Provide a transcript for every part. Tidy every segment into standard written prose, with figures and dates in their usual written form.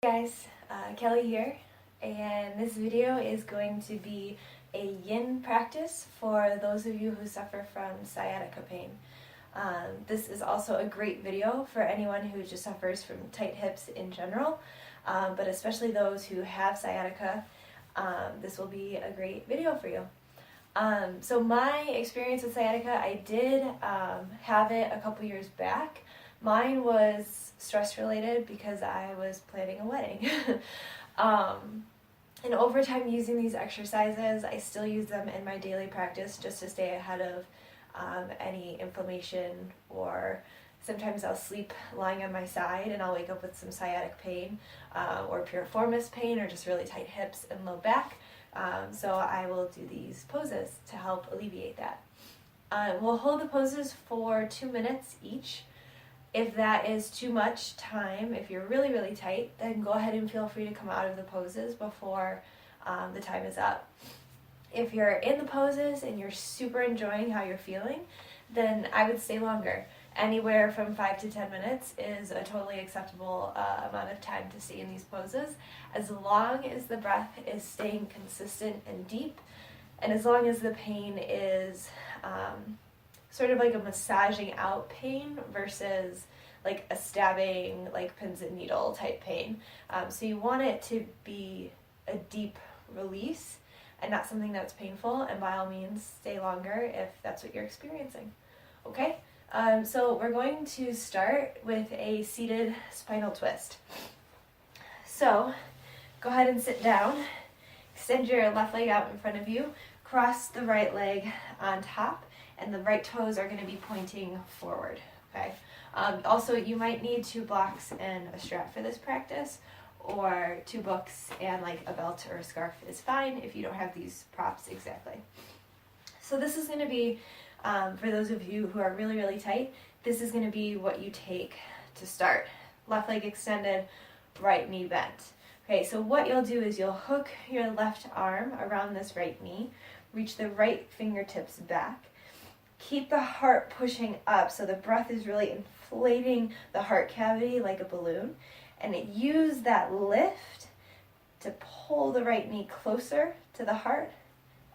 Hey guys, Kelly here, and this video is going to be a yin practice for those of you who suffer from sciatica pain. This is also a great video for anyone who just suffers from tight hips in general, but especially those who have sciatica. This will be a great video for you. So my experience with sciatica, I did have it a couple years back. Mine was stress related because I was planning a wedding. And over time using these exercises, I still use them in my daily practice just to stay ahead of any inflammation, or sometimes I'll sleep lying on my side and I'll wake up with some sciatic pain or piriformis pain or just really tight hips and low back. So I will do these poses to help alleviate that. We'll hold the poses for 2 minutes each. If that is too much time, if you're really, really tight, then go ahead and feel free to come out of the poses before the time is up. If you're in the poses and you're super enjoying how you're feeling, then I would stay longer. Anywhere from 5 to 10 minutes is a totally acceptable amount of time to stay in these poses, as long as the breath is staying consistent and deep, and as long as the pain is sort of like a massaging out pain versus like a stabbing, like pins and needle type pain. So you want it to be a deep release and not something that's painful, and by all means stay longer if that's what you're experiencing. Okay, so we're going to start with a seated spinal twist. So go ahead and sit down, extend your left leg out in front of you, cross the right leg on top, and the right toes are going to be pointing forward, okay? Also, you might need 2 blocks and a strap for this practice, or 2 books and like a belt or a scarf is fine if you don't have these props exactly. So this is going to be, for those of you who are really, really tight, this is going to be what you take to start. Left leg extended, right knee bent. Okay, so what you'll do is you'll hook your left arm around this right knee, reach the right fingertips back, keep the heart pushing up so the breath is really inflating the heart cavity like a balloon, and use that lift to pull the right knee closer to the heart,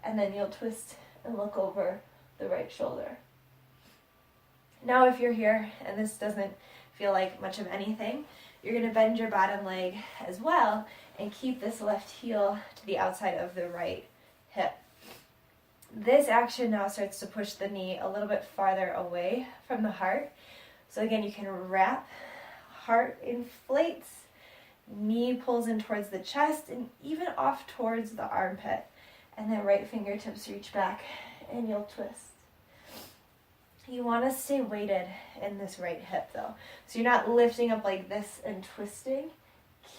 and then you'll twist and look over the right shoulder. Now if you're here and this doesn't feel like much of anything, you're going to bend your bottom leg as well and keep this left heel to the outside of the right hip. This action now starts to push the knee a little bit farther away from the heart. So again, you can wrap, heart inflates, knee pulls in towards the chest and even off towards the armpit. And then right fingertips reach back and you'll twist. You want to stay weighted in this right hip though. So you're not lifting up like this and twisting.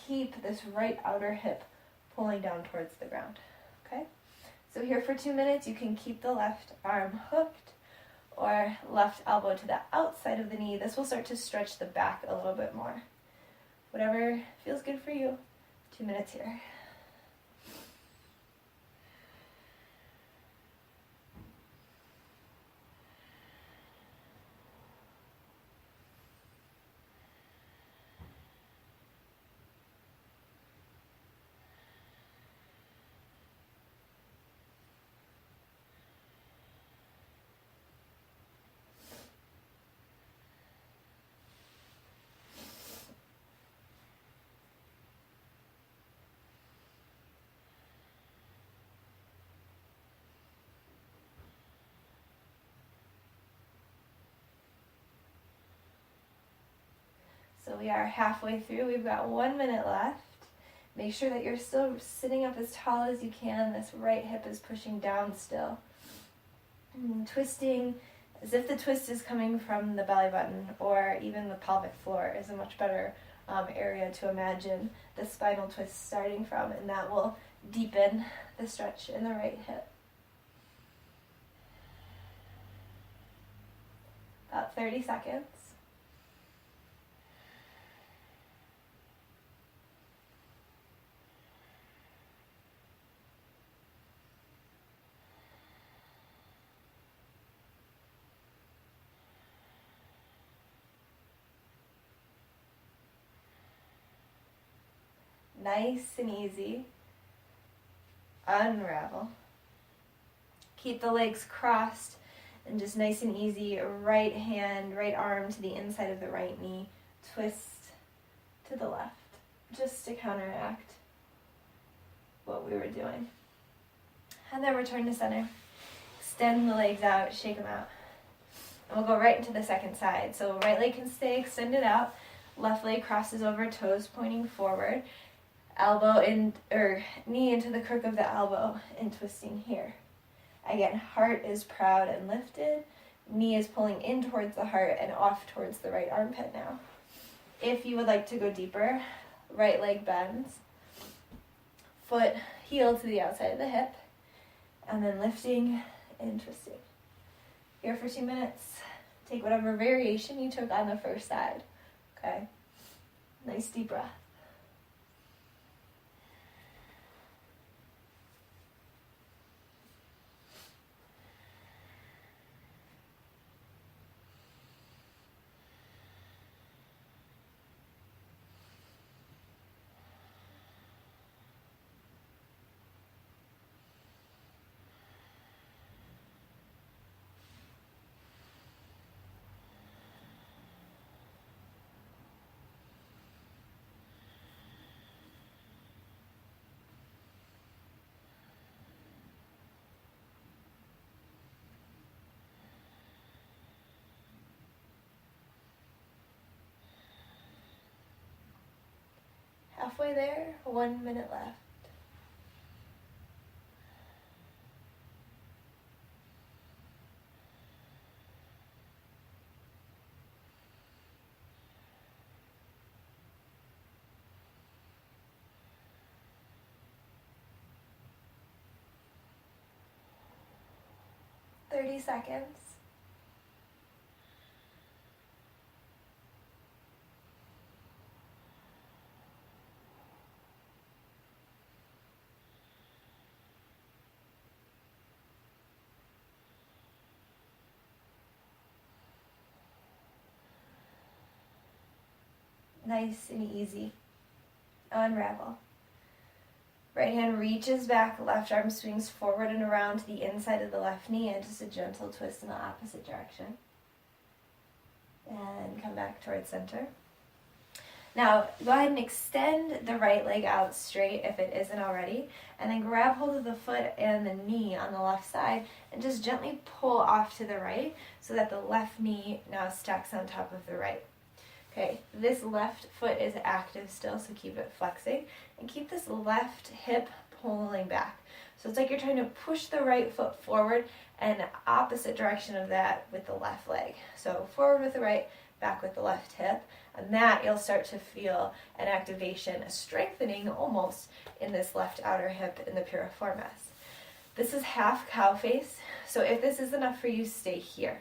Keep this right outer hip pulling down towards the ground, okay? So here for 2 minutes, you can keep the left arm hooked or left elbow to the outside of the knee. This will start to stretch the back a little bit more. Whatever feels good for you. 2 minutes here. So we are halfway through. We've got 1 minute left. Make sure that you're still sitting up as tall as you can. This right hip is pushing down still. And twisting as if the twist is coming from the belly button, or even the pelvic floor is a much better area to imagine the spinal twist starting from, and that will deepen the stretch in the right hip. About 30 seconds. Nice and easy. Unravel. Keep the legs crossed and just nice and easy. Right hand, right arm to the inside of the right knee. Twist to the left, just to counteract what we were doing. And then return to center. Extend the legs out, shake them out. And we'll go right into the second side. So right leg can stay extended out. Left leg crosses over, toes pointing forward. Elbow in, or knee into the crook of the elbow and twisting here. Again, heart is proud and lifted. Knee is pulling in towards the heart and off towards the right armpit now. If you would like to go deeper, right leg bends. Foot, heel to the outside of the hip. And then lifting and twisting. Here for 2 minutes. Take whatever variation you took on the first side. Okay? Nice deep breath. Halfway there, 1 minute left. Thirty seconds. Nice and easy. Unravel. Right hand reaches back, left arm swings forward and around to the inside of the left knee, and just a gentle twist in the opposite direction. And come back towards center. Now, go ahead and extend the right leg out straight if it isn't already, and then grab hold of the foot and the knee on the left side and just gently pull off to the right so that the left knee now stacks on top of the right. Okay, this left foot is active still, so keep it flexing, and keep this left hip pulling back. So it's like you're trying to push the right foot forward and opposite direction of that with the left leg. So forward with the right, back with the left hip, and that you'll start to feel an activation, a strengthening almost in this left outer hip in the piriformis. This is half cow face, so if this is enough for you, stay here.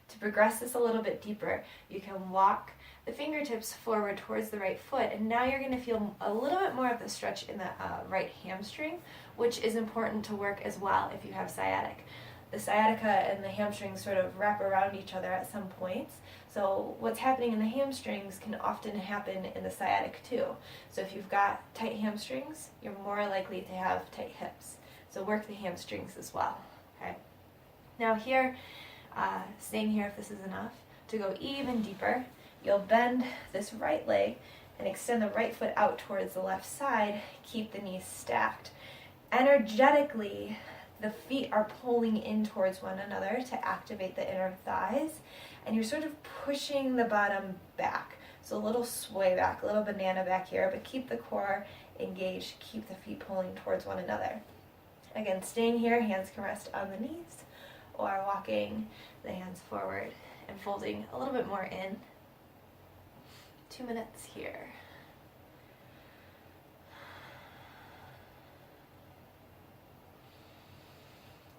To progress this a little bit deeper, you can walk the fingertips forward towards the right foot, and now you're going to feel a little bit more of the stretch in the right hamstring, which is important to work as well if you have sciatic. The sciatica and the hamstrings sort of wrap around each other at some points, so what's happening in the hamstrings can often happen in the sciatic too. So if you've got tight hamstrings, you're more likely to have tight hips. So work the hamstrings as well. Okay. Now here, staying here if this is enough, to go even deeper, you'll bend this right leg and extend the right foot out towards the left side. Keep the knees stacked. Energetically, the feet are pulling in towards one another to activate the inner thighs, and you're sort of pushing the bottom back. So a little sway back, a little banana back here, but keep the core engaged, keep the feet pulling towards one another. Again, staying here, hands can rest on the knees, or walking the hands forward and folding a little bit more in. 2 minutes here.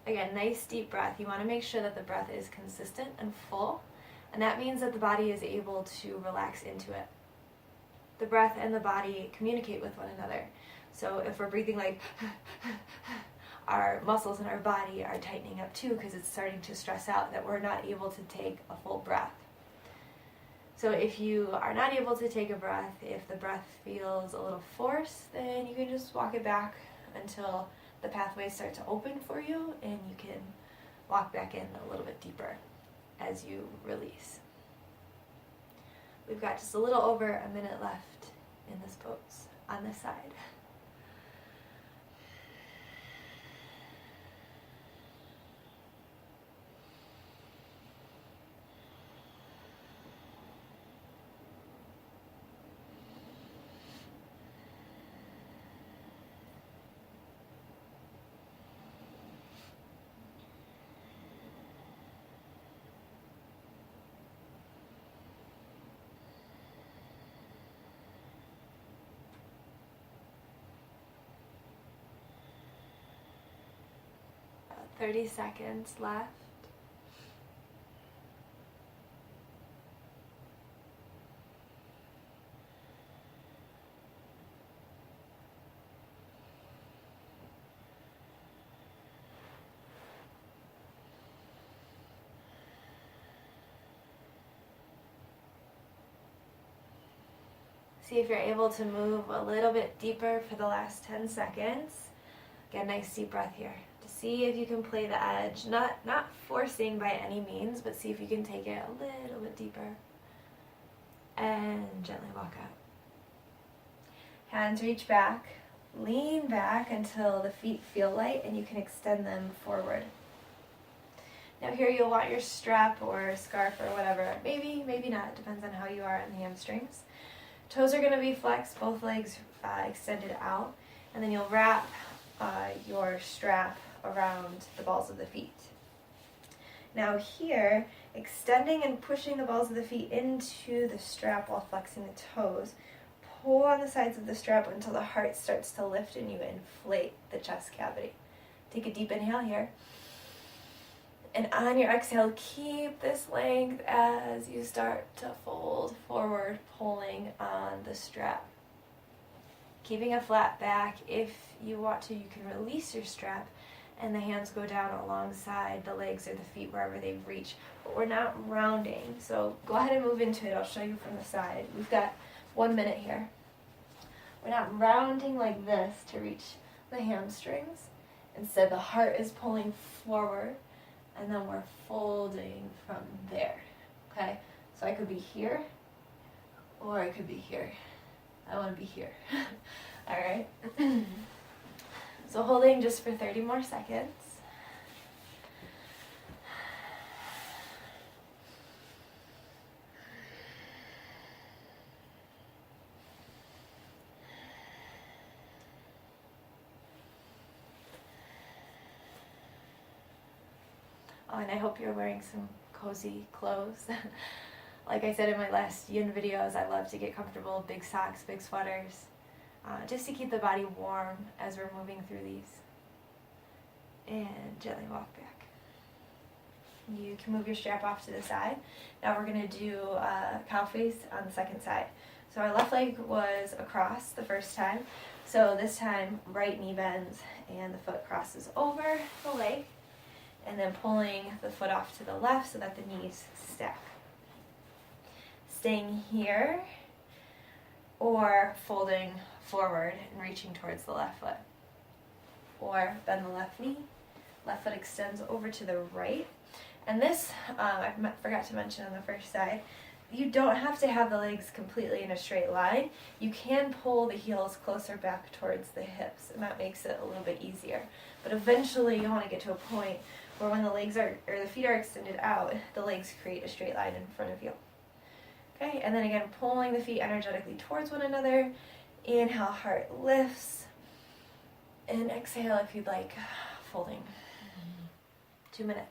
Again, nice deep breath. You want to make sure that the breath is consistent and full, and that means that the body is able to relax into it. The breath and the body communicate with one another. So if we're breathing like our muscles in our body are tightening up too because it's starting to stress out that we're not able to take a full breath. So if you are not able to take a breath, if the breath feels a little forced, then you can just walk it back until the pathways start to open for you, and you can walk back in a little bit deeper as you release. We've got just a little over a minute left in this pose on this side. About 30 seconds left. See if you're able to move a little bit deeper for the last 10 seconds. Get a nice deep breath here to see if you can play the edge. Not forcing by any means, but see if you can take it a little bit deeper. And gently walk out. Hands reach back. Lean back until the feet feel light and you can extend them forward. Now here you'll want your strap or scarf or whatever. Maybe, maybe not. Depends on how you are on the hamstrings. Toes are going to be flexed, both legs extended out, and then you'll wrap your strap around the balls of the feet. Now here, extending and pushing the balls of the feet into the strap while flexing the toes. Pull on the sides of the strap until the heart starts to lift and you inflate the chest cavity. Take a deep inhale here. And on your exhale, keep this length as you start to fold forward, pulling on the strap. Keeping a flat back. If you want to, you can release your strap and the hands go down alongside the legs or the feet wherever they reach. But we're not rounding, so go ahead and move into it. I'll show you from the side. We've got 1 minute here. We're not rounding like this to reach the hamstrings. Instead, the heart is pulling forward. And then we're folding from there, okay? So I could be here, or I could be here. I want to be here, all right? So holding just for 30 more seconds. Oh, and I hope you're wearing some cozy clothes. Like I said in my last yin videos, I love to get comfortable, big socks, big sweaters, just to keep the body warm as we're moving through these. And gently walk back. You can move your strap off to the side. Now we're going to do cow face on the second side. So our left leg was across the first time. So this time, right knee bends and the foot crosses over the leg. And then pulling the foot off to the left so that the knees stack. Staying here or folding forward and reaching towards the left foot. Or bend the left knee, left foot extends over to the right. And this, I forgot to mention on the first side, you don't have to have the legs completely in a straight line. You can pull the heels closer back towards the hips, and that makes it a little bit easier. But eventually you want to get to a point where when the legs are, or the feet are extended out, the legs create a straight line in front of you. Okay, and then again, pulling the feet energetically towards one another. Inhale, heart lifts. And exhale if you'd like, folding. 2 minutes.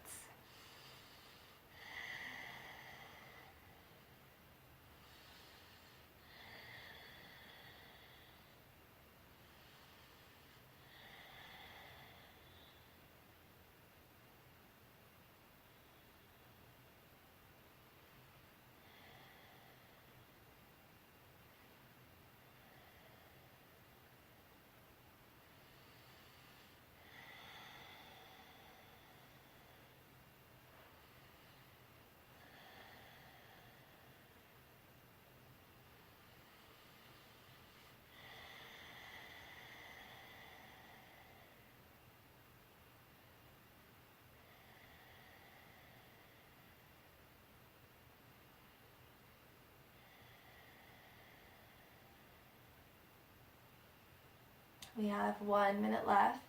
We have 1 minute left,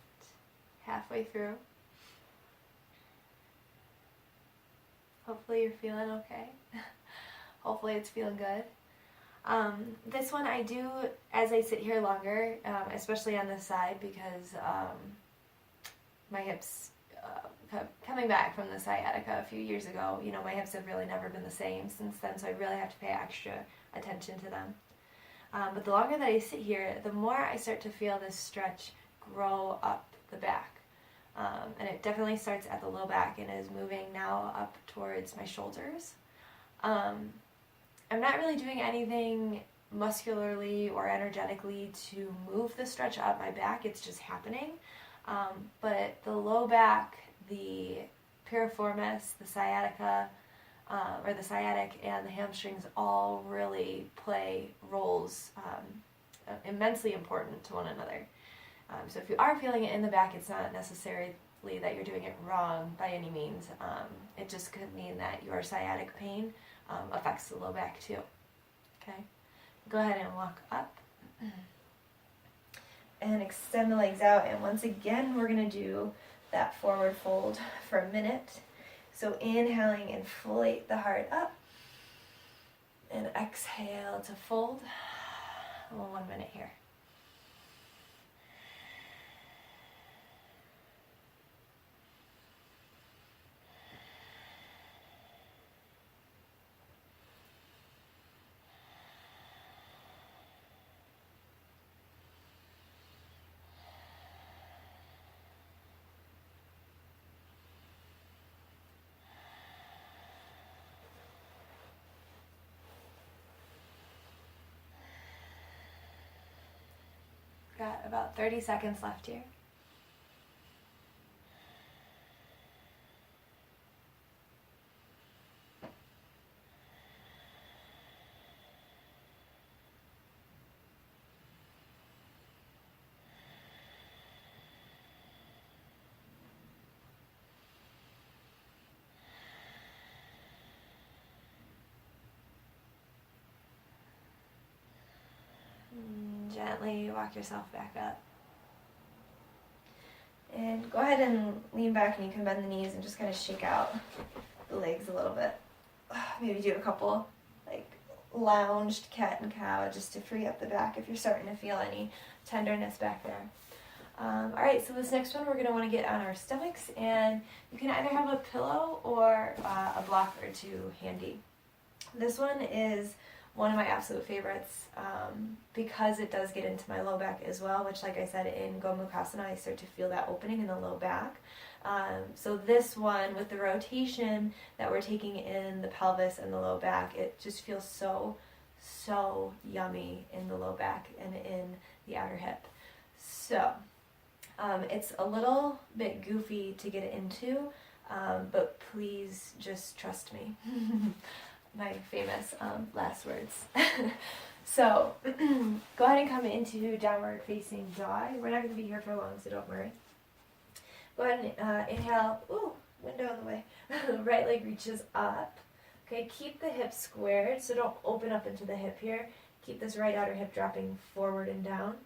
halfway through. Hopefully you're feeling okay. Hopefully it's feeling good. This one I do as I sit here longer, especially on this side, because my hips, coming back from the sciatica a few years ago, you know, my hips have really never been the same since then, so I really have to pay extra attention to them. But the longer that I sit here, the more I start to feel this stretch grow up the back. And it definitely starts at the low back and is moving now up towards my shoulders. I'm not really doing anything muscularly or energetically to move the stretch up my back, it's just happening. But the low back, the piriformis, the sciatica, or the sciatic, and the hamstrings all really play roles immensely important to one another. So if you are feeling it in the back, it's not necessarily that you're doing it wrong by any means. It just could mean that your sciatic pain affects the low back too. Okay, go ahead and walk up and extend the legs out, and once again we're going to do that forward fold for a minute. So inhaling, inflate the heart up, and exhale to fold. 1 minute here. Got about 30 seconds left here. Gently walk yourself back up. And go ahead and lean back, and you can bend the knees and just kind of shake out the legs a little bit. Maybe do a couple like lounged cat and cow just to free up the back if you're starting to feel any tenderness back there. Alright, so this next one we're going to want to get on our stomachs, and you can either have a pillow or a block or two handy. This one is one of my absolute favorites because it does get into my low back as well, which, like I said, in Gomukhasana I start to feel that opening in the low back. So this one, with the rotation that we're taking in the pelvis and the low back, it just feels so yummy in the low back and in the outer hip. So it's a little bit goofy to get into, but please just trust me. My famous last words. So go ahead and come into downward facing dog. We're not going to be here for long, so don't worry. Go ahead and inhale. Ooh, window in the way. Right leg reaches up. Okay, keep the hips squared, so don't open up into the hip here. Keep this right outer hip dropping forward and down.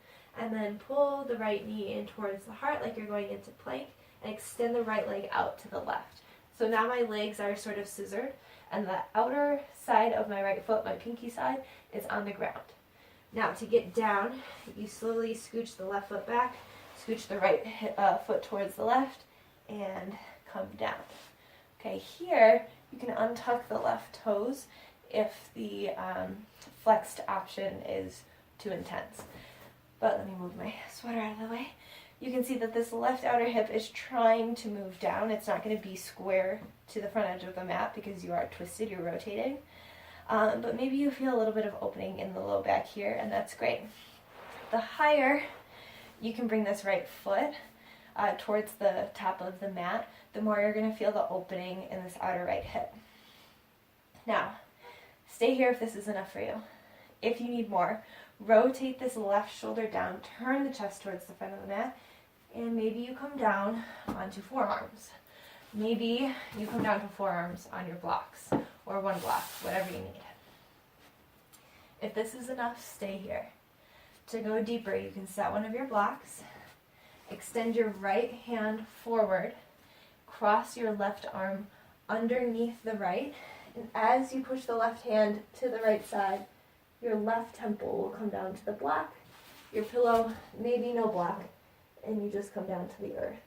And then pull the right knee in towards the heart like you're going into plank, and extend the right leg out to the left. So now my legs are sort of scissored, and the outer side of my right foot, my pinky side, is on the ground. Now to get down, you slowly scooch the left foot back, scooch the right foot towards the left, and come down. Okay, here you can untuck the left toes if the flexed option is too intense. But let me move my sweater out of the way. You can see that this left outer hip is trying to move down. It's not going to be square to the front edge of the mat because you are twisted, you're rotating. But maybe you feel a little bit of opening in the low back here, and that's great. The higher you can bring this right foot towards the top of the mat, the more you're going to feel the opening in this outer right hip. Now, stay here if this is enough for you. If you need more, rotate this left shoulder down, turn the chest towards the front of the mat, and maybe you come down onto forearms. Maybe you come down to forearms on your blocks, or one block, whatever you need. If this is enough, stay here. To go deeper, you can set one of your blocks, extend your right hand forward, cross your left arm underneath the right, and as you push the left hand to the right side, your left temple will come down to the block, your pillow, maybe no block, and you just come down to the earth.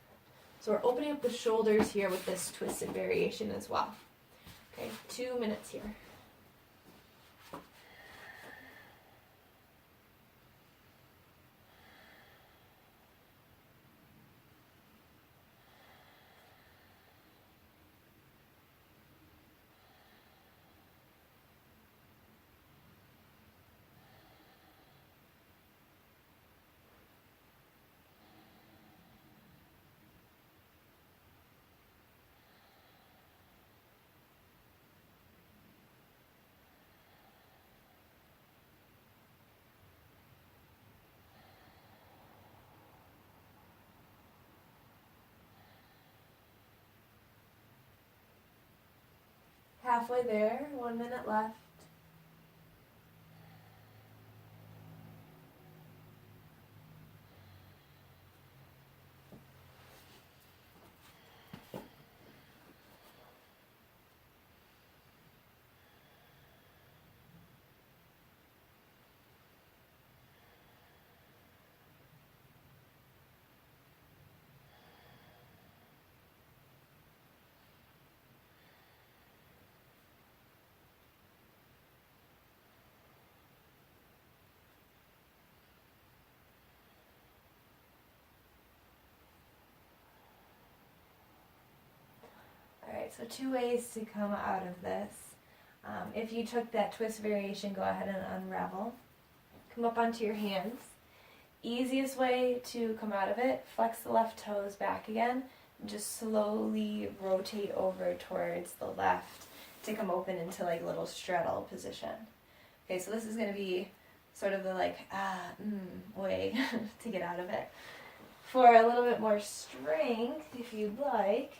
So we're opening up the shoulders here with this twisted variation as well. Okay, 2 minutes here. Halfway there, 1 minute left. Alright, so 2 ways to come out of this. If you took that twist variation, go ahead and unravel. Come up onto your hands. Easiest way to come out of it, flex the left toes back again, and just slowly rotate over towards the left to come open into like a little straddle position. Okay, so this is going to be sort of the way to get out of it. For a little bit more strength, if you'd like,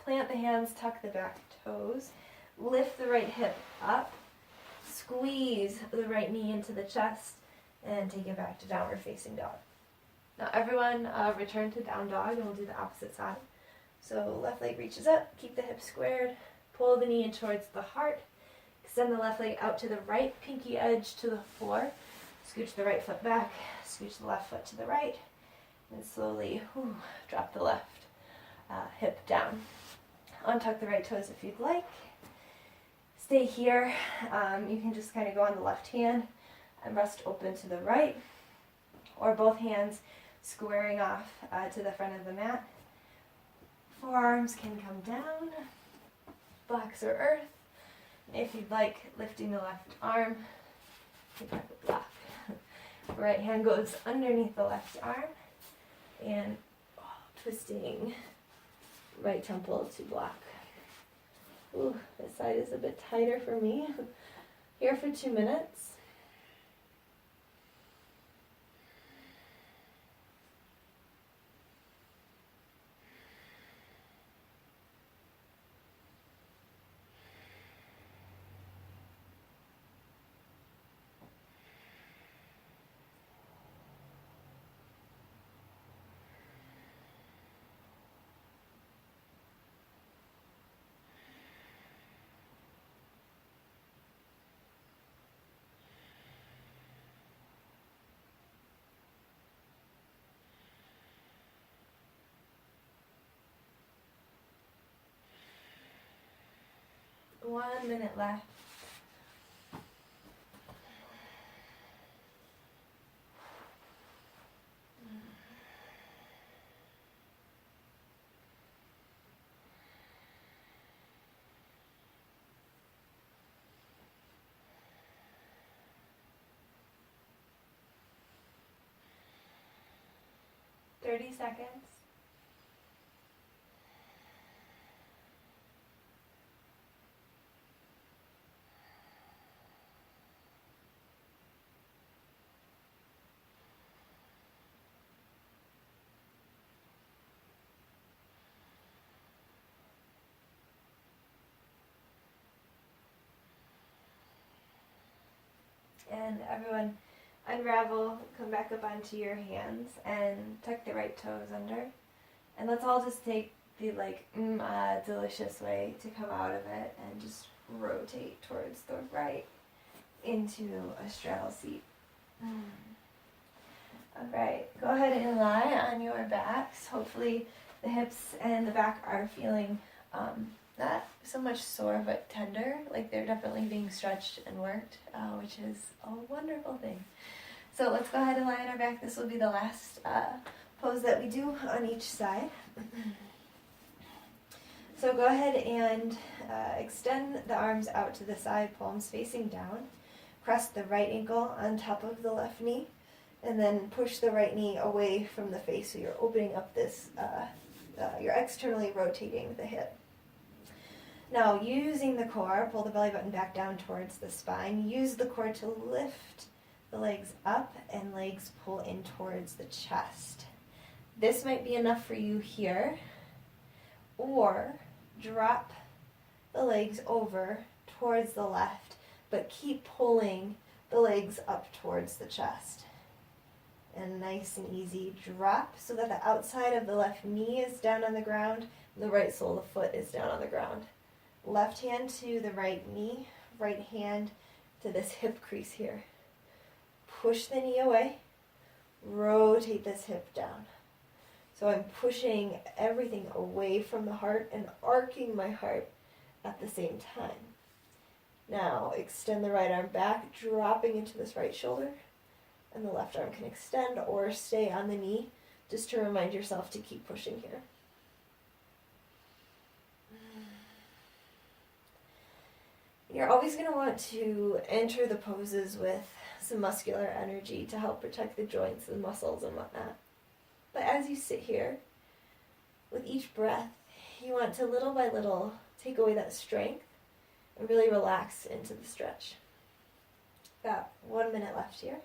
plant the hands, tuck the back toes, lift the right hip up, squeeze the right knee into the chest, and take it back to downward facing dog. Now everyone return to down dog, and we'll do the opposite side. So left leg reaches up, keep the hips squared, pull the knee in towards the heart, extend the left leg out to the right, pinky edge to the floor, scooch the right foot back, scooch the left foot to the right, and slowly drop the left hip down. Untuck the right toes if you'd like. Stay here. You can just kind of go on the left hand and rest open to the right, or both hands squaring off to the front of the mat. Forearms can come down, blocks or earth. If you'd like, lifting the left arm, take back the block. Right hand goes underneath the left arm, and twisting right temple to block. Ooh, this side is a bit tighter for me. Here for 2 minutes. One minute left. Thirty seconds. And everyone, unravel, come back up onto your hands, and tuck the right toes under. And let's all just take the delicious way to come out of it and just rotate towards the right into a straddle seat. Alright, go ahead and lie on your backs. Hopefully the hips and the back are feeling not so much sore but tender, like they're definitely being stretched and worked, which is a wonderful thing. So let's go ahead and lie on our back. This will be the last pose that we do on each side. So go ahead and extend the arms out to the side, palms facing down. Press the right ankle on top of the left knee, and then push the right knee away from the face so you're opening up this, you're externally rotating the hip. Now, using the core, pull the belly button back down towards the spine. Use the core to lift the legs up and legs pull in towards the chest. This might be enough for you here, or drop the legs over towards the left, but keep pulling the legs up towards the chest. And nice and easy, drop so that the outside of the left knee is down on the ground, and the right sole of the foot is down on the ground. Left hand to the right knee, right hand to this hip crease here. Push the knee away, rotate this hip down. So I'm pushing everything away from the heart and arcing my heart at the same time. Now extend the right arm back, dropping into this right shoulder, and the left arm can extend or stay on the knee, just to remind yourself to keep pushing here. You're always going to want to enter the poses with some muscular energy to help protect the joints and muscles and whatnot. But as you sit here, with each breath, you want to little by little take away that strength and really relax into the stretch. Got 1 minute left here.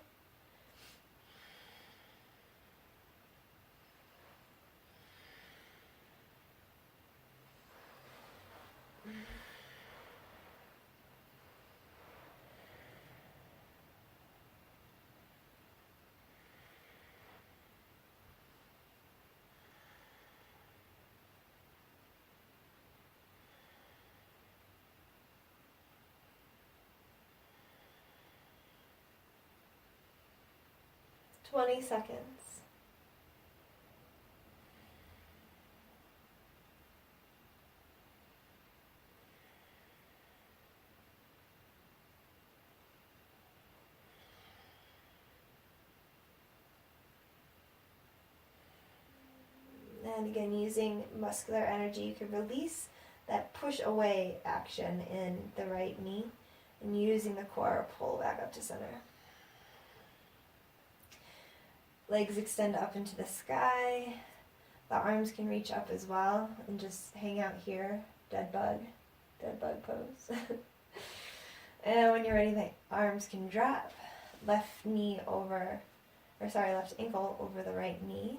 Twenty seconds. And again, using muscular energy, you can release that push away action in the right knee, and using the core, pull back up to center. Legs extend up into the sky. The arms can reach up as well and just hang out here. Dead bug pose. And when you're ready, the arms can drop. Left ankle over the right knee.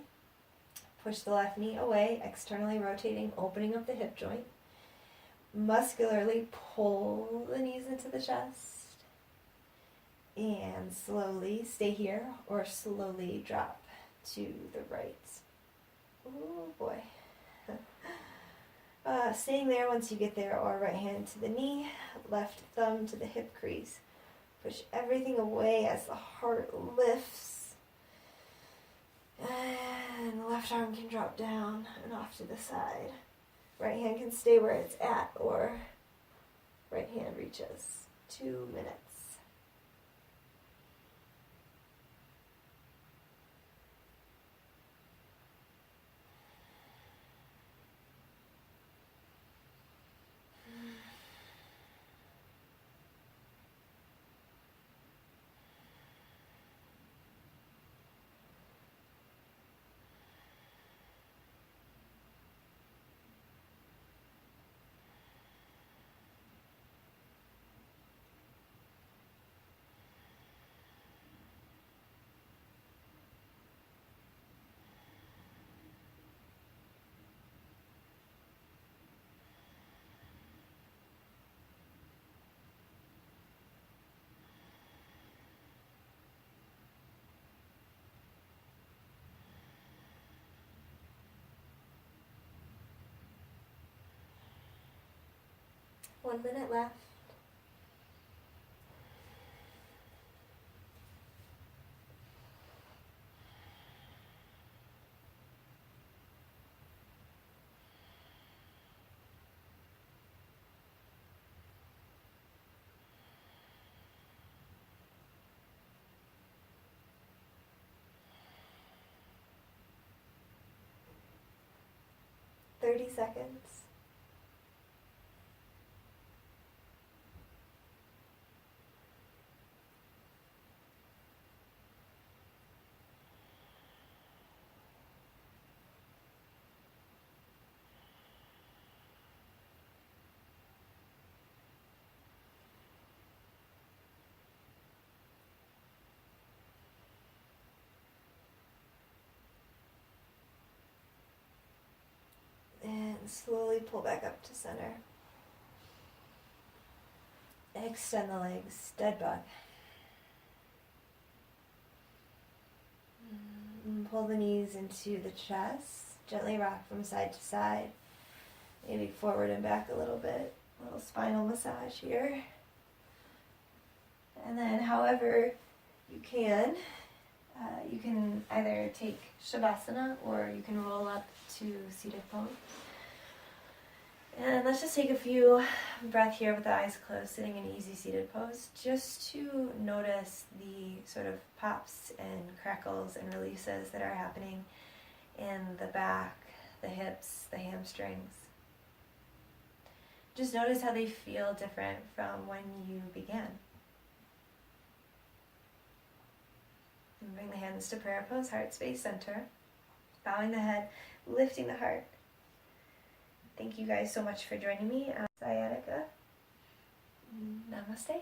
Push the left knee away, externally rotating, opening up the hip joint. Muscularly pull the knees into the chest. And slowly stay here, or slowly drop to the right. Oh boy. Staying there once you get there, or right hand to the knee, left thumb to the hip crease. Push everything away as the heart lifts. And the left arm can drop down and off to the side. Right hand can stay where it's at, or right hand reaches. 2 minutes. 1 minute left. Thirty seconds. And slowly pull back up to center. Extend the legs, dead bug. And pull the knees into the chest. Gently rock from side to side. Maybe forward and back a little bit. A little spinal massage here. And then however you can either take Shavasana or you can roll up to seated pose. And let's just take a few breaths here with the eyes closed, sitting in easy seated pose, just to notice the sort of pops and crackles and releases that are happening in the back, the hips, the hamstrings. Just notice how they feel different from when you began. And bring the hands to prayer pose, heart space center, bowing the head, lifting the heart. Thank you guys so much for joining me on Sciatica. Namaste.